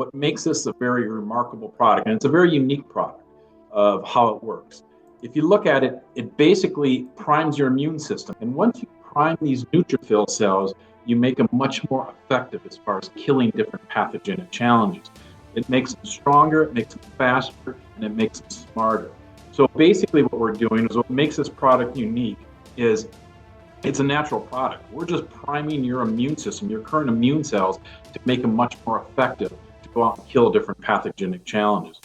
what makes this a very remarkable product, and it's a very unique product of how it works. If you look at it, it basically primes your immune system. And once you prime these neutrophil cells, you make them much more effective as far as killing different pathogenic challenges. It makes them stronger, it makes them faster, and it makes them smarter. So basically what we're doing is what makes this product unique is it's a natural product. We're just priming your immune system, your current immune cells, to make them much more effective to go out and kill different pathogenic challenges.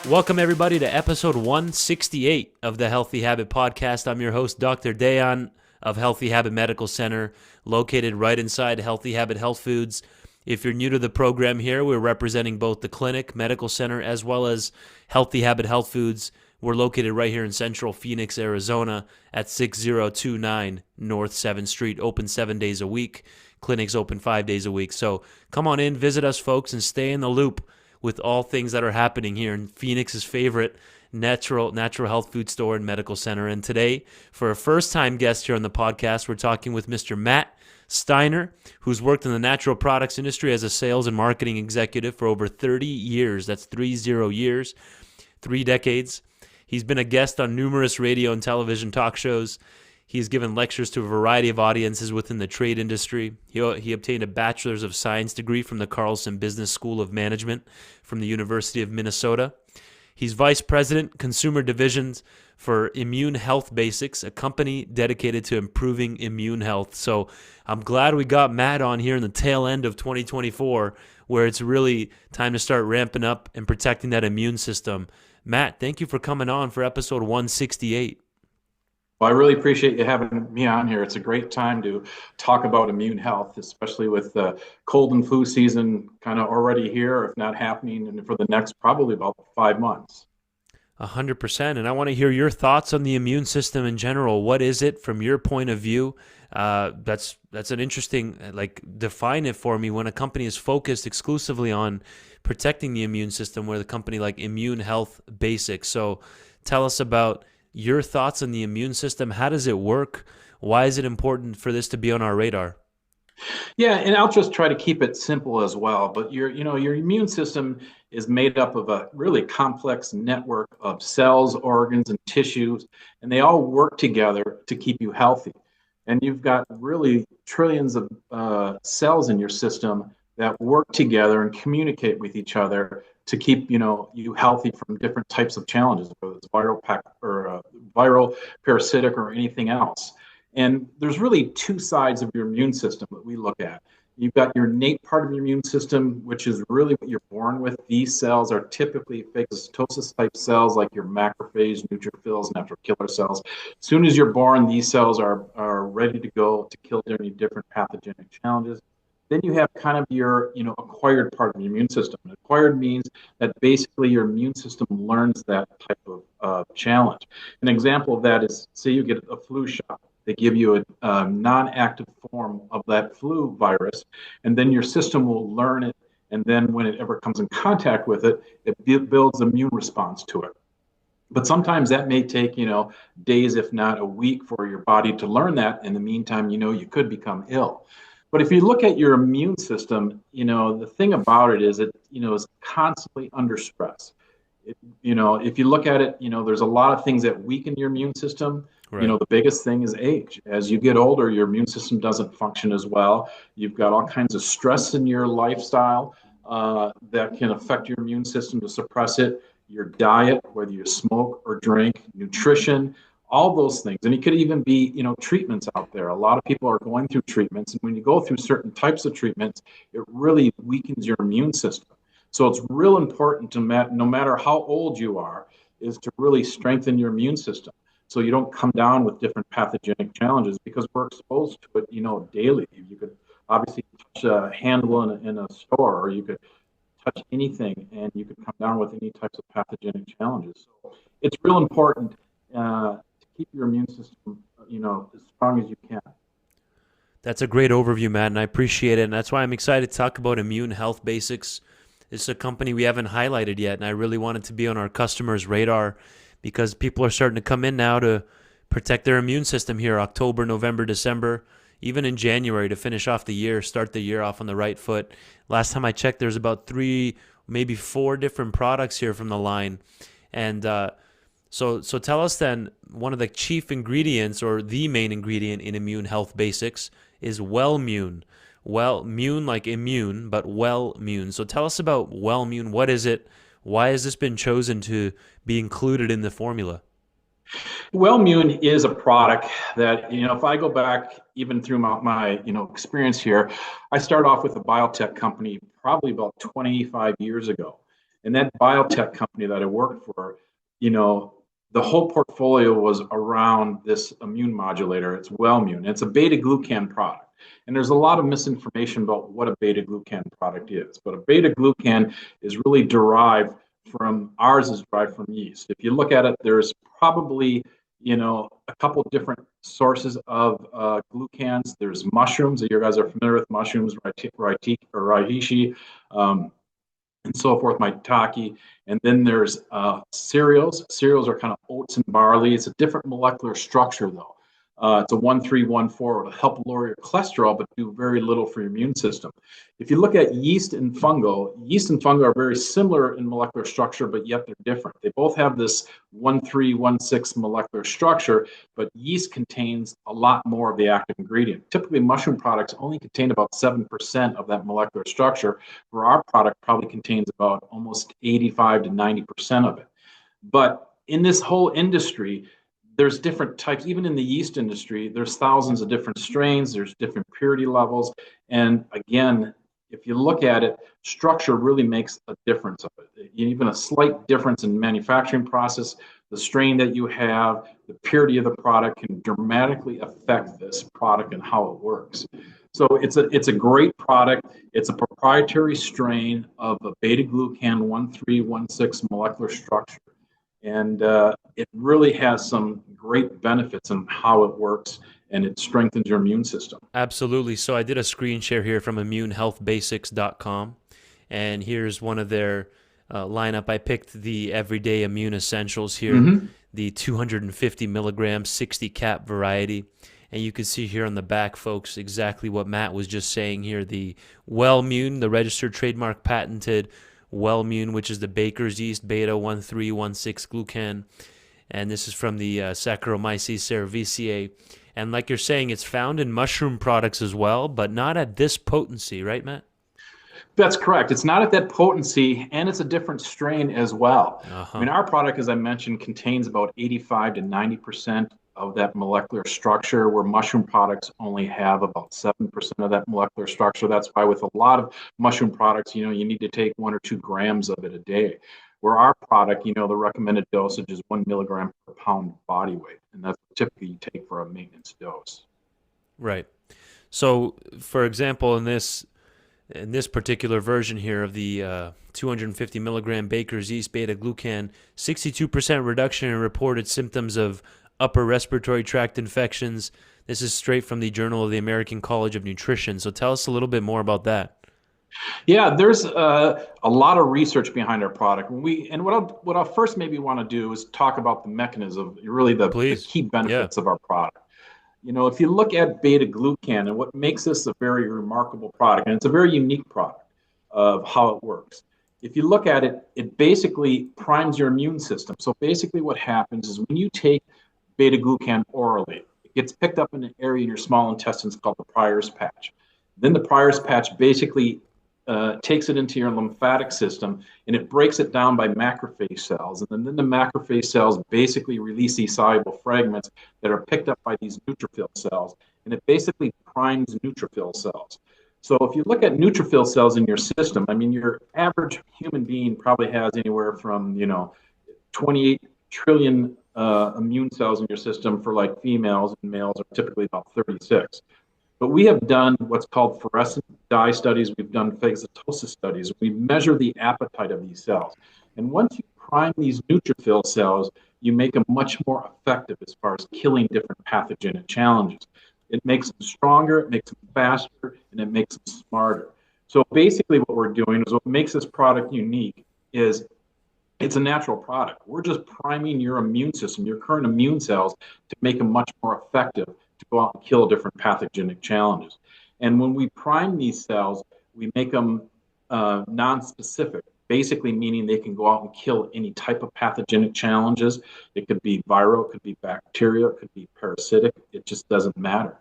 Welcome, everybody, to episode 168 of the Healthy Habit Podcast. I'm your host, Dr. Dayan of Healthy Habit Medical Center, located right inside Healthy Habit Health Foods. If you're new to the program here, we're representing both the clinic, medical center, as well as Healthy Habit Health Foods. We're located right here in central Phoenix, Arizona at 6029 North 7th Street, open 7 days a week. Clinics open 5 days a week. So come on in, visit us, folks, and stay in the loop with all things that are happening here in Phoenix's favorite natural health food store and medical center. And today, for a first-time guest here on the podcast, we're talking with Mr. Matt Steiner, who's worked in the natural products industry as a sales and marketing executive for over 30 years. That's 30 years, 3 decades. He's been a guest on numerous radio and television talk shows. He's given lectures to a variety of audiences within the trade industry. He obtained a bachelor's of science degree from the Carlson Business School of Management from the University of Minnesota. He's vice president, consumer divisions for Immune Health Basics, a company dedicated to improving immune health. So I'm glad we got Matt on here in the tail end of 2024, where it's really time to start ramping up and protecting that immune system. Matt, thank you for coming on for episode 168. Well, I really appreciate you having me on here. It's a great time to talk about immune health, especially with the cold and flu season kind of already here, if not happening, and for the next probably about 5 months. 100%. And I want to hear your thoughts on the immune system in general. What is it from your point of view? That's an interesting, define it for me. When a company is focused exclusively on protecting the immune system, where the company like Immune Health Basics. So tell us about your thoughts on the immune system. How does it work? Why is it important for this to be on our radar? Yeah, and I'll just try to keep it simple as well. But your immune system is made up of a really complex network of cells, organs, and tissues, and they all work together to keep you healthy. And you've got really trillions of cells in your system that work together and communicate with each other to keep you healthy from different types of challenges, whether it's viral, parasitic, or anything else. And there's really two sides of your immune system that we look at. You've got your innate part of your immune system, which is really what you're born with. These cells are typically phagocytosis type cells, like your macrophage, neutrophils, natural killer cells. As soon as you're born, these cells are ready to go to kill any different pathogenic challenges. Then you have kind of your acquired part of your immune system. Acquired means that basically your immune system learns that type of challenge. An example of that is, say you get a flu shot. They give you a non-active form of that flu virus, and then your system will learn it, and then when it ever comes in contact with it, it builds an immune response to it. But sometimes that may take, days, if not a week, for your body to learn that. In the meantime, you could become ill. But if you look at your immune system, the thing about it is is constantly under stress. If you look at it, there's a lot of things that weaken your immune system. Right. The biggest thing is age. As you get older, your immune system doesn't function as well. You've got all kinds of stress in your lifestyle that can affect your immune system to suppress it. Your diet, whether you smoke or drink, nutrition, all those things. And it could even be, treatments out there. A lot of people are going through treatments. And when you go through certain types of treatments, it really weakens your immune system. So it's real important to, no matter how old you are, is to really strengthen your immune system so you don't come down with different pathogenic challenges, because we're exposed to it, daily. You could obviously touch a handle in a store, or you could touch anything and you could come down with any types of pathogenic challenges. So it's real important to keep your immune system, as strong as you can. That's a great overview, Matt, and I appreciate it. And that's why I'm excited to talk about Immune Health Basics This is a company we haven't highlighted yet, and I really want it to be on our customers' radar because people are starting to come in now to protect their immune system here, October, November, December, even in January to finish off the year, start the year off on the right foot. Last time I checked, there's about 3, maybe 4 different products here from the line. And so tell us then, one of the chief ingredients or the main ingredient in Immune Health Basics is Wellmune. Wellmune like immune, but Wellmune. So tell us about Wellmune. What is it? Why has this been chosen to be included in the formula? Wellmune is a product that, if I go back even through my experience here, I started off with a biotech company probably about 25 years ago. And that biotech company that I worked for, the whole portfolio was around this immune modulator. It's Wellmune. It's a beta-glucan product. And there's a lot of misinformation about what a beta-glucan product is. But a beta-glucan is really derived ours is derived from yeast. If you look at it, there's probably, a couple different sources of glucans. There's mushrooms. You guys are familiar with mushrooms, reishi, and so forth, maitake. And then there's cereals. Cereals are kind of oats and barley. It's a different molecular structure, though. It's a 1,3,1,4. It'll help lower your cholesterol, but do very little for your immune system. If you look at yeast and fungal are very similar in molecular structure, but yet they're different. They both have this 1,3,1,6 molecular structure, but yeast contains a lot more of the active ingredient. Typically, mushroom products only contain about 7% of that molecular structure, where our product probably contains about almost 85 to 90% of it. But in this whole industry, there's different types. Even in the yeast industry, there's thousands of different strains. There's different purity levels. And again, if you look at it, structure really makes a difference of it. Even a slight difference in manufacturing process, the strain that you have, the purity of the product can dramatically affect this product and how it works. So it's a great product. It's a proprietary strain of a beta-glucan 1,3,1,6 molecular structure. And it really has some great benefits in how it works, and it strengthens your immune system. Absolutely. So I did a screen share here from immunehealthbasics.com, and here's one of their lineup. I picked the Everyday Immune Essentials here, the 250 milligram 60 cap variety. And you can see here on the back, folks, exactly what Matt was just saying here. The Wellmune, the registered trademark patented Wellmune, which is the baker's yeast beta 1,3,1,6 glucan, and this is from the Saccharomyces cerevisiae. And like you're saying, it's found in mushroom products as well, but not at this potency, right, Matt? That's correct. It's not at that potency, and it's a different strain as well. I mean, our product, as I mentioned, contains about 85 to 90% of that molecular structure, where mushroom products only have about 7% of that molecular structure. That's why with a lot of mushroom products, you need to take 1 or 2 grams of it a day. Where our product, the recommended dosage is 1 milligram per pound body weight, and that's typically you take for a maintenance dose. Right. So, for example, in this particular version here of the 250 milligram baker's yeast beta-glucan, 62% reduction in reported symptoms of upper respiratory tract infections. This is straight from the Journal of the American College of Nutrition. So tell us a little bit more about that. Yeah, there's a lot of research behind our product. What I'll first maybe want to do is talk about the mechanism, really the key benefits of our product. If you look at beta-glucan and what makes this a very remarkable product, and it's a very unique product of how it works. If you look at it, it basically primes your immune system. So basically what happens is when you take beta-glucan orally, it gets picked up in an area in your small intestines called the Prior's patch. Then the Prior's patch basically takes it into your lymphatic system, and it breaks it down by macrophage cells. And then the macrophage cells basically release these soluble fragments that are picked up by these neutrophil cells, and it basically primes neutrophil cells. So if you look at neutrophil cells in your system, I mean, your average human being probably has anywhere from, 28 trillion immune cells in your system for like females, and males are typically about 36. But we have done what's called fluorescent dye studies. We've done phagocytosis studies. We measure the appetite of these cells. And once you prime these neutrophil cells, you make them much more effective as far as killing different pathogenic challenges. It makes them stronger, it makes them faster, and it makes them smarter. So basically what we're doing is what makes this product unique is it's a natural product. We're just priming your immune system, your current immune cells, to make them much more effective to go out and kill different pathogenic challenges. And when we prime these cells, we make them non-specific, basically meaning they can go out and kill any type of pathogenic challenges. It could be viral, it could be bacterial, it could be parasitic. It just doesn't matter.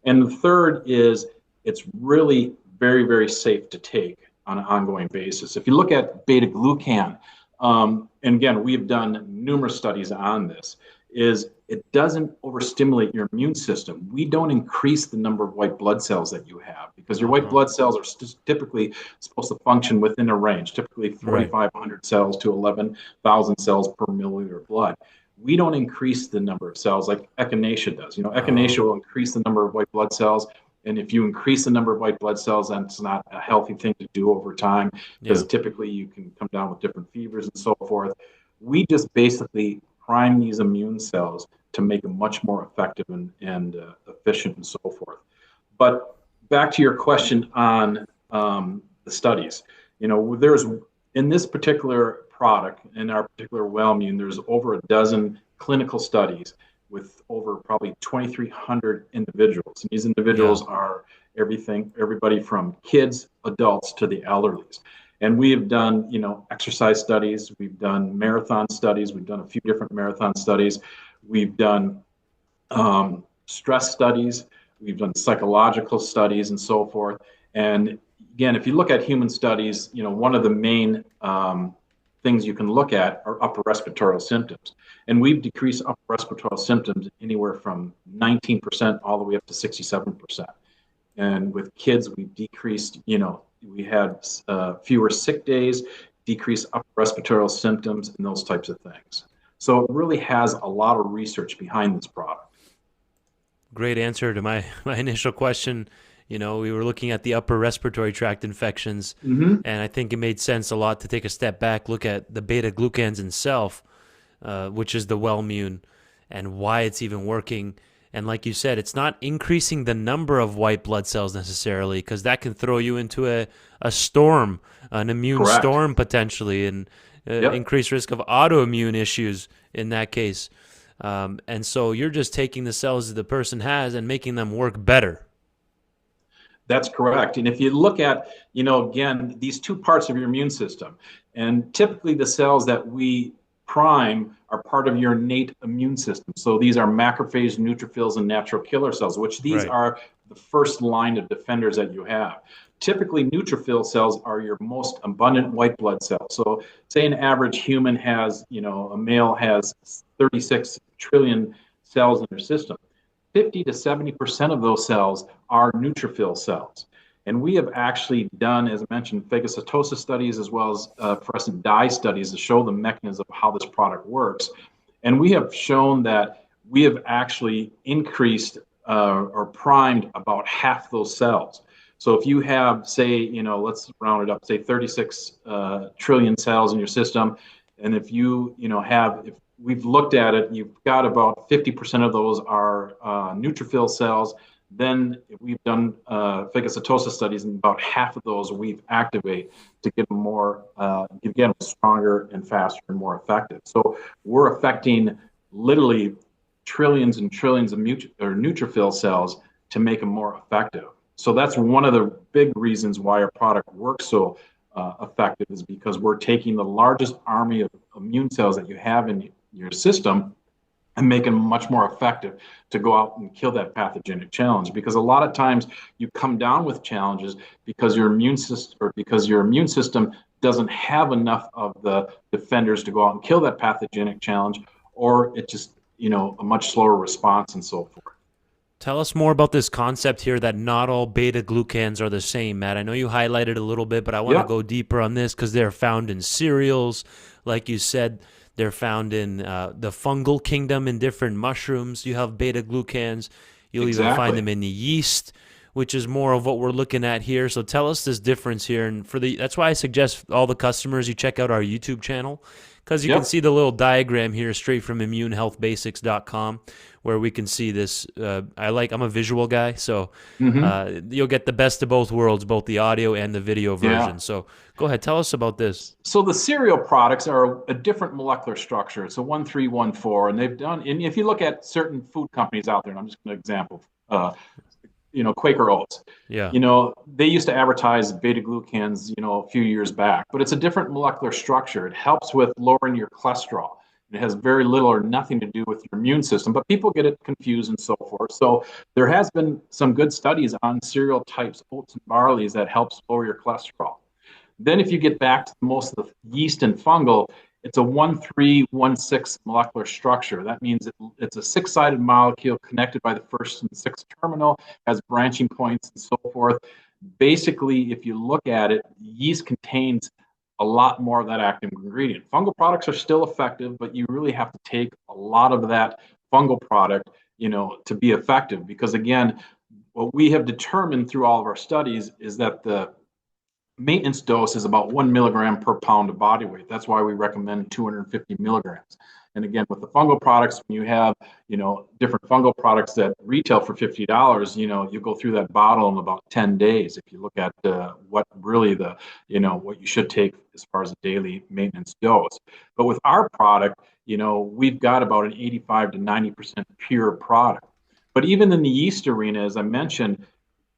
And the third is it's really very, very safe to take on an ongoing basis. If you look at beta-glucan, and again, we've done numerous studies on this, is it doesn't overstimulate your immune system. We don't increase the number of white blood cells that you have because your white blood cells are typically supposed to function within a range, typically 4,500 cells to 11,000 cells per milliliter of blood. We don't increase the number of cells like echinacea does. Echinacea will increase the number of white blood cells. And if you increase the number of white blood cells, then it's not a healthy thing to do over time because typically you can come down with different fevers and so forth. We just basically prime these immune cells to make them much more effective and efficient and so forth. But back to your question on the studies, there's in this particular product, in our particular Wellmune, there's over a dozen clinical studies with over probably 2,300 individuals. And these individuals are everybody from kids, adults, to the elderly. And we have done, exercise studies. We've done marathon studies. We've done a few different marathon studies. We've done stress studies. We've done psychological studies and so forth. And again, if you look at human studies, one of the main things you can look at are upper respiratory symptoms. And we've decreased upper respiratory symptoms anywhere from 19% all the way up to 67%. And with kids, we've decreased, we had fewer sick days, decreased upper respiratory symptoms, and those types of things. So it really has a lot of research behind this product. Great answer to my initial question. We were looking at the upper respiratory tract infections, and I think it made sense a lot to take a step back, look at the beta-glucans itself, which is the Wellmune, and why it's even working. And like you said, it's not increasing the number of white blood cells necessarily, because that can throw you into a storm, an immune storm potentially, and increased risk of autoimmune issues in that case. And so you're just taking the cells that the person has and making them work better. That's correct. And if you look at, again, these two parts of your immune system, and typically the cells that we prime are part of your innate immune system. So these are macrophage, neutrophils, and natural killer cells, which these are the first line of defenders that you have. Typically, neutrophil cells are your most abundant white blood cells. So say an average human has, a male has 36 trillion cells in their system. 50 to 70% of those cells are neutrophil cells. And we have actually done, as I mentioned, phagocytosis studies as well as fluorescent dye studies to show the mechanism of how this product works. And we have shown that we have actually increased or primed about half those cells. So if you have, say, let's round it up, say 36 trillion cells in your system, and if you, if we've looked at it, you've got about 50% of those are neutrophil cells. Then we've done phagocytosis studies, and about half of those we've activated to get them more, get them stronger and faster and more effective. So we're affecting literally trillions and trillions of neutrophil cells to make them more effective. So that's one of the big reasons why our product works so effective, is because we're taking the largest army of immune cells that you have in your system and making them much more effective to go out and kill that pathogenic challenge. Because a lot of times you come down with challenges because your immune system doesn't have enough of the defenders to go out and kill that pathogenic challenge, or it just, a much slower response and so forth. Tell us more about this concept here that not all beta-glucans are the same, Matt. I know you highlighted a little bit, but I want to go deeper on this because they're found in cereals. Like you said, they're found in the fungal kingdom in different mushrooms. You have beta-glucans. You'll even find them in the yeast, which is more of what we're looking at here. So tell us this difference here. And that's why I suggest all the customers, you check out our YouTube channel, because you can see the little diagram here straight from immunehealthbasics.com where we can see this. I'm a visual guy, so you'll get the best of both worlds, both the audio and the video version. So go ahead, tell us about this. So the cereal products are a different molecular structure. It's a 1,3,1,4, and they've done, and if you look at certain food companies out there, and I'm just going to example, Quaker Oats. Yeah. They used to advertise beta-glucans, a few years back, but it's a different molecular structure. It helps with lowering your cholesterol. It has very little or nothing to do with your immune system, but people get it confused and so forth. So there has been some good studies on cereal types, oats and barleys, that helps lower your cholesterol. Then if you get back to most of the yeast and fungal, it's a 1,3,1,6 molecular structure. That means it's a six-sided molecule connected by the first and sixth terminal, has branching points and so forth. Basically, if you look at it, yeast contains a lot more of that active ingredient. Fungal products are still effective, but you really have to take a lot of that fungal product, to be effective. Because again, what we have determined through all of our studies is that the maintenance dose is about 1 milligram per pound of body weight. That's why we recommend 250 milligrams. And again, with the fungal products, when you have, different fungal products that retail for $50, you go through that bottle in about 10 days. If you look at what really what you should take as far as a daily maintenance dose. But with our product, we've got about an 85 to 90% pure product. But even in the yeast arena, as I mentioned,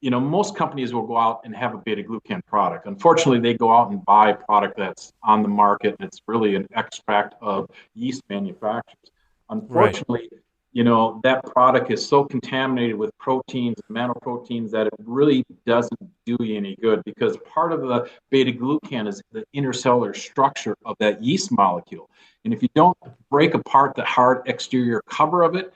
most companies will go out and have a beta-glucan product. Unfortunately, they go out and buy a product that's on the market, and it's really an extract of yeast manufacturers. Unfortunately, that product is so contaminated with proteins and nanoproteins that it really doesn't do you any good, because part of the beta-glucan is the intercellular structure of that yeast molecule. And if you don't break apart the hard exterior cover of it,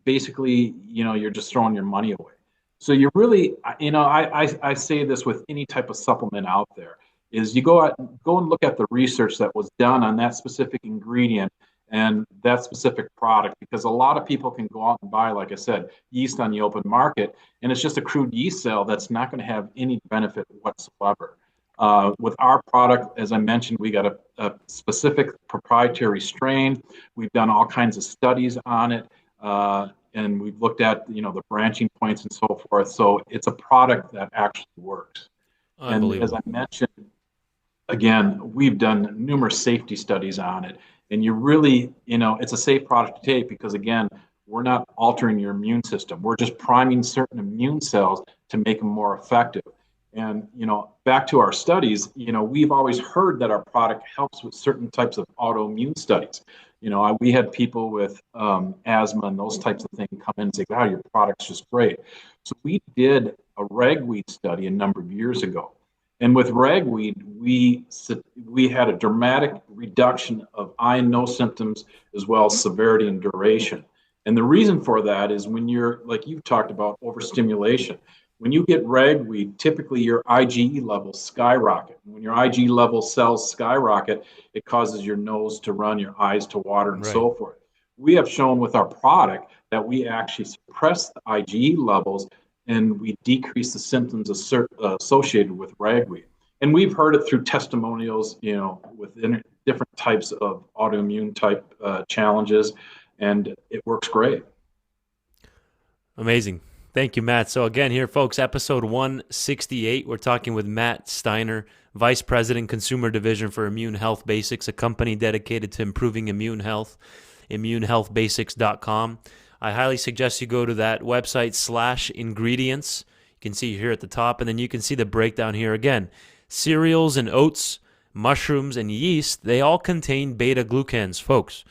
basically, you're just throwing your money away. So you really, I say this with any type of supplement out there, is you go and look at the research that was done on that specific ingredient and that specific product, because a lot of people can go out and buy, like I said, yeast on the open market, and it's just a crude yeast cell that's not going to have any benefit whatsoever. With our product, as I mentioned, we got a specific proprietary strain. We've done all kinds of studies on it. And we've looked at, the branching points and so forth. So it's a product that actually works. And as I mentioned, again, we've done numerous safety studies on it. And you really, it's a safe product to take because, again, we're not altering your immune system. We're just priming certain immune cells to make them more effective. And, back to our studies, we've always heard that our product helps with certain types of autoimmune studies. We had people with asthma and those types of things come in and say, "Wow, your product's just great." So we did a ragweed study a number of years ago. And with ragweed, we had a dramatic reduction of I and no symptoms, as well as severity and duration. And the reason for that is when you're, like you've talked about, overstimulation. When you get ragweed, typically your IgE levels skyrocket. When your IgE level cells skyrocket, it causes your nose to run, your eyes to water, and so forth. We have shown with our product that we actually suppress the IgE levels and we decrease the symptoms associated with ragweed. And we've heard it through testimonials, with different types of autoimmune type challenges, and it works great. Amazing. Thank you, Matt. So again, here, folks, episode 168, we're talking with Matt Steiner, Vice President, Consumer Division for Immune Health Basics, a company dedicated to improving immune health, immunehealthbasics.com. I highly suggest you go to that website /ingredients. You can see here at the top, and then you can see the breakdown here again. Cereals and oats, mushrooms, and yeast, they all contain beta-glucans, folks.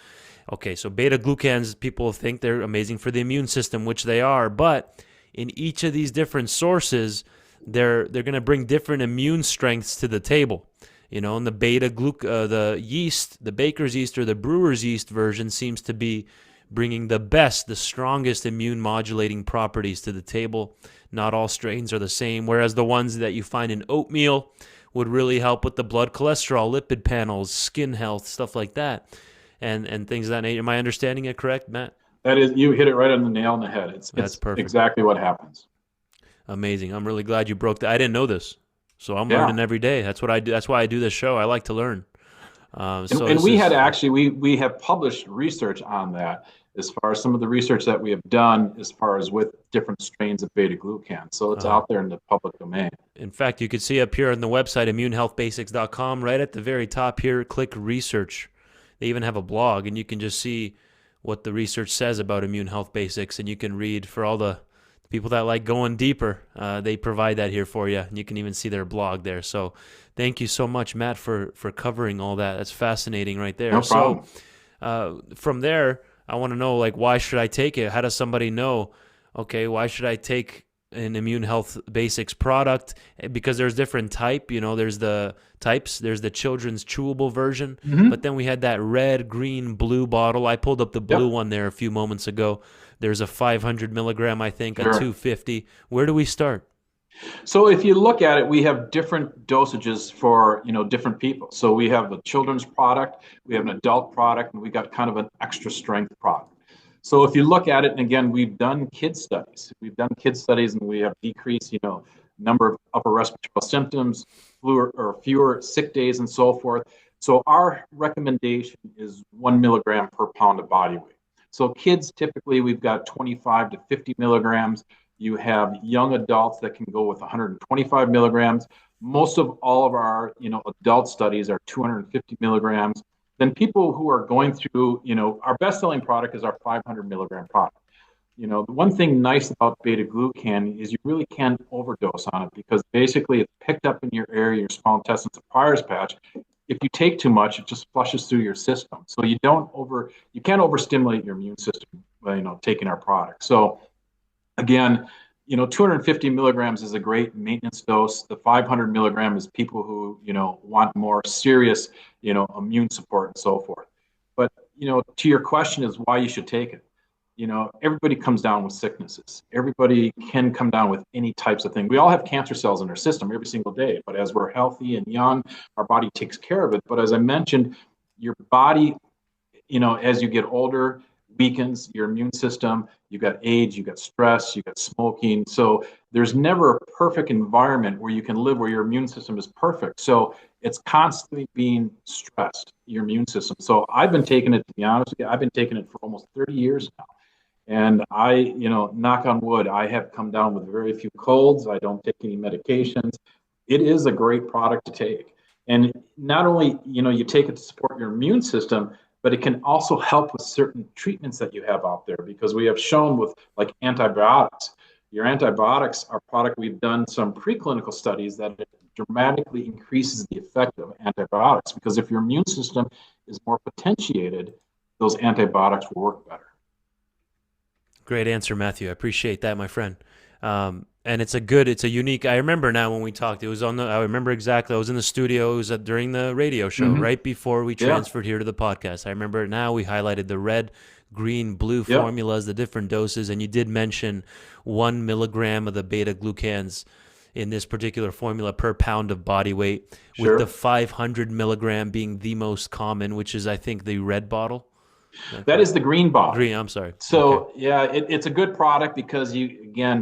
Okay, so beta-glucans, people think they're amazing for the immune system, which they are, but in each of these different sources, they're going to bring different immune strengths to the table. And the the yeast, the baker's yeast or the brewer's yeast version seems to be bringing the strongest immune modulating properties to the table. Not all strains are the same, whereas the ones that you find in oatmeal would really help with the blood cholesterol, lipid panels, skin health, stuff like that, and things of that nature. Am I understanding it correct, Matt? That is, you hit it right on the nail on the head. That's perfect. Exactly what happens. Amazing. I'm really glad you broke that. I didn't know this, so I'm learning every day. That's what I do. That's why I do this show. I like to learn. And we had actually, we have published research on that as far as some of the research that we have done as far as with different strains of beta-glucan. So it's out there in the public domain. In fact, you could see up here on the website, immunehealthbasics.com, right at the very top here, click research. They even have a blog, and you can just see what the research says about Immune Health Basics, and you can read for all the people that like going deeper. They provide that here for you, and you can even see their blog there. So thank you so much, Matt, for covering all that. That's fascinating right there. No problem. So from there, I want to know, like, why should I take it? How does somebody know, okay, why should I take an Immune Health Basics product? Because there's different type, there's the types. There's the children's chewable version, but then we had that red, green, blue bottle. I pulled up the blue one there a few moments ago. There's a 500 milligram, I think, a 250. Where do we start? So if you look at it, we have different dosages for, different people. So we have a children's product, we have an adult product, and we got kind of an extra strength product. So if you look at it, and again, we've done kid studies. And we have decreased, number of upper respiratory symptoms, fewer sick days, and so forth. So our recommendation is 1 milligram per pound of body weight. So kids, typically, we've got 25 to 50 milligrams. You have young adults that can go with 125 milligrams. Most of all of our, adult studies are 250 milligrams. Then people who are going through, our best-selling product is our 500 milligram product. The one thing nice about beta-glucan is you really can't overdose on it because basically it's picked up in your area, your small intestine, it's a Peyer's patch. If you take too much, it just flushes through your system. So you can't overstimulate your immune system, taking our product. So again, 250 milligrams is a great maintenance dose. The 500 milligram is people who, want more serious, immune support and so forth. But, to your question is why you should take it. Everybody comes down with sicknesses. Everybody can come down with any types of things. We all have cancer cells in our system every single day, but as we're healthy and young, our body takes care of it. But as I mentioned, your body, as you get older, weakens your immune system. You got age, you got stress, you got smoking. So there's never a perfect environment where you can live where your immune system is perfect. So it's constantly being stressed, your immune system. So I've been taking it, to be honest with you, I've been taking it for almost 30 years now. And I, knock on wood, I have come down with very few colds. I don't take any medications. It is a great product to take. And not only, you take it to support your immune system, but it can also help with certain treatments that you have out there because we have shown with like antibiotics. Your antibiotics, our product, we've done some preclinical studies that it dramatically increases the effect of antibiotics because if your immune system is more potentiated, those antibiotics will work better. Great answer, Matthew. I appreciate that, my friend. And it's a unique, I remember now when we talked, I remember exactly, I was in the studio, it was during the radio show, right before we transferred here to the podcast. I remember now we highlighted the red, green, blue formulas, the different doses, and you did mention 1 milligram of the beta-glucans in this particular formula per pound of body weight, with the 500 milligram being the most common, which is, I think, the red bottle. That is the green bottle. Green, I'm sorry. So it's a good product because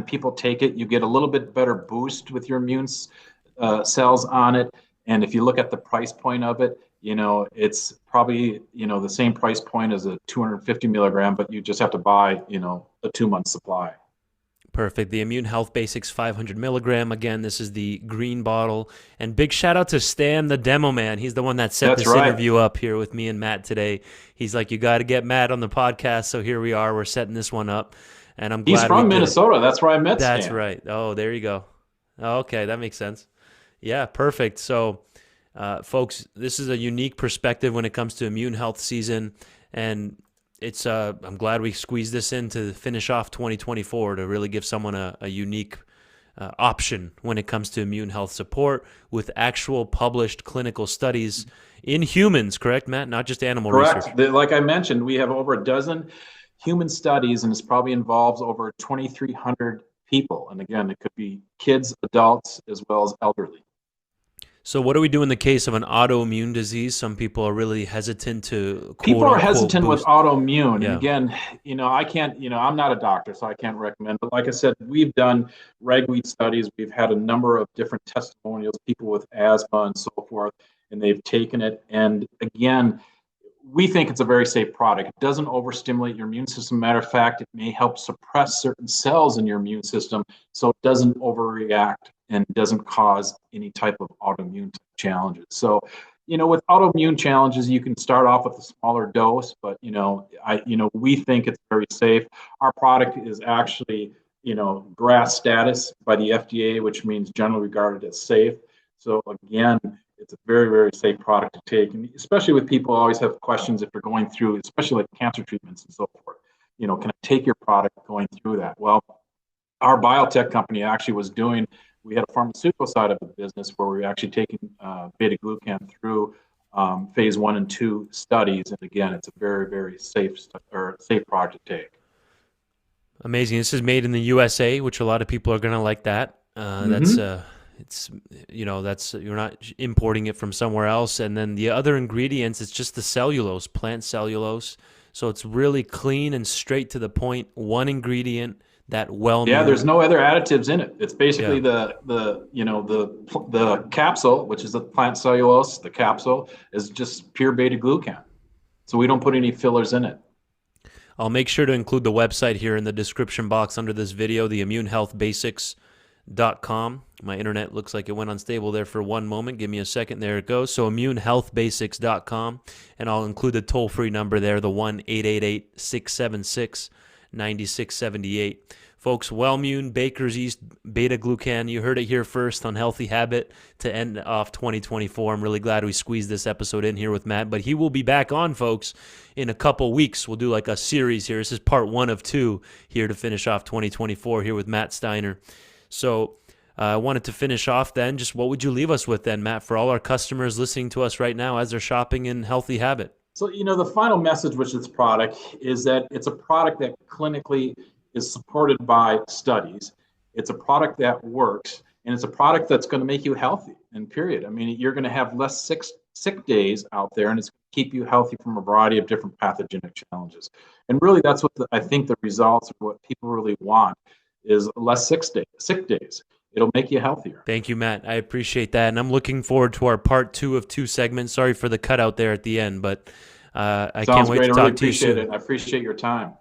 people take it, you get a little bit better boost with your immune cells on it. And if you look at the price point of it, it's probably, the same price point as a 250 milligram, but you just have to buy, a 2-month supply. Perfect. The Immune Health Basics 500 milligram. Again, this is the green bottle. And big shout out to Stan, the demo man. He's the one that set this interview up here with me and Matt today. He's like, you got to get Matt on the podcast. So here we are. We're setting this one up. And I'm glad he's from Minnesota. That's where I met Stan. That's right. Oh, there you go. Okay, that makes sense. Yeah, perfect. So, folks, this is a unique perspective when it comes to immune health season. And it's I'm glad we squeezed this in to finish off 2024 to really give someone a unique option when it comes to immune health support with actual published clinical studies in humans, correct, Matt? Not just animal research. Correct. Like I mentioned, we have over a dozen human studies, and this probably involves over 2,300 people. And again, it could be kids, adults, as well as elderly. So what do we do in the case of an autoimmune disease? Some people are really hesitant to People are hesitant with autoimmune. Yeah. And again, I can't, I'm not a doctor, so I can't recommend. But like I said, we've done ragweed studies. We've had a number of different testimonials, people with asthma and so forth. and they've taken it. And again, we think it's a very safe product. It doesn't overstimulate your immune system. Matter of fact, it may help suppress certain cells in your immune system so it doesn't overreact and doesn't cause any type of autoimmune challenges. So, with autoimmune challenges, you can start off with a smaller dose, but we think it's very safe. Our product is actually, GRAS status by the FDA, which means generally regarded as safe. So again, it's a very, very safe product to take, and especially with people who always have questions if they're going through, especially like cancer treatments and so forth. Can I take your product going through that? Well, our biotech company actually we had a pharmaceutical side of the business where we were actually taking Beta-Glucan through phase 1 and 2 studies, and again, it's a very, very safe product to take. Amazing. This is made in the USA, which a lot of people are going to like that. That's you're not importing it from somewhere else. And then the other ingredients, it's just the cellulose, plant cellulose. So it's really clean and straight to the point. One ingredient, that Wellmune. Yeah, there's no other additives in it. It's basically the capsule, which is the plant cellulose. The capsule is just pure beta-glucan. So we don't put any fillers in it. I'll make sure to include the website here in the description box under this video, the immunehealthbasics.com. My internet looks like it went unstable there for one moment. Give me a second. There it goes. So immunehealthbasics.com, and I'll include the toll-free number there, the 1-888-676-9678. Folks, Wellmune, Baker's Yeast, Beta-Glucan, you heard it here first on Healthy Habit to end off 2024. I'm really glad we squeezed this episode in here with Matt, but he will be back on, folks, in a couple weeks. We'll do like a series here. This is part 1 of 2 here to finish off 2024 here with Matt Steiner. So I wanted to finish off then. Just what would you leave us with then, Matt, for all our customers listening to us right now as they're shopping in Healthy Habit? So, the final message with this product is that it's a product that clinically is supported by studies. It's a product that works, and it's a product that's going to make you healthy, and period. I mean, you're going to have less sick days out there, and it's going to keep you healthy from a variety of different pathogenic challenges. And really, that's what I think the results of what people really want is less sick days. It'll make you healthier. Thank you, Matt. I appreciate that. And I'm looking forward to our part 2 of 2 segments. Sorry for the cutout there at the end, but I can't wait to talk to you soon. I appreciate it. I appreciate your time.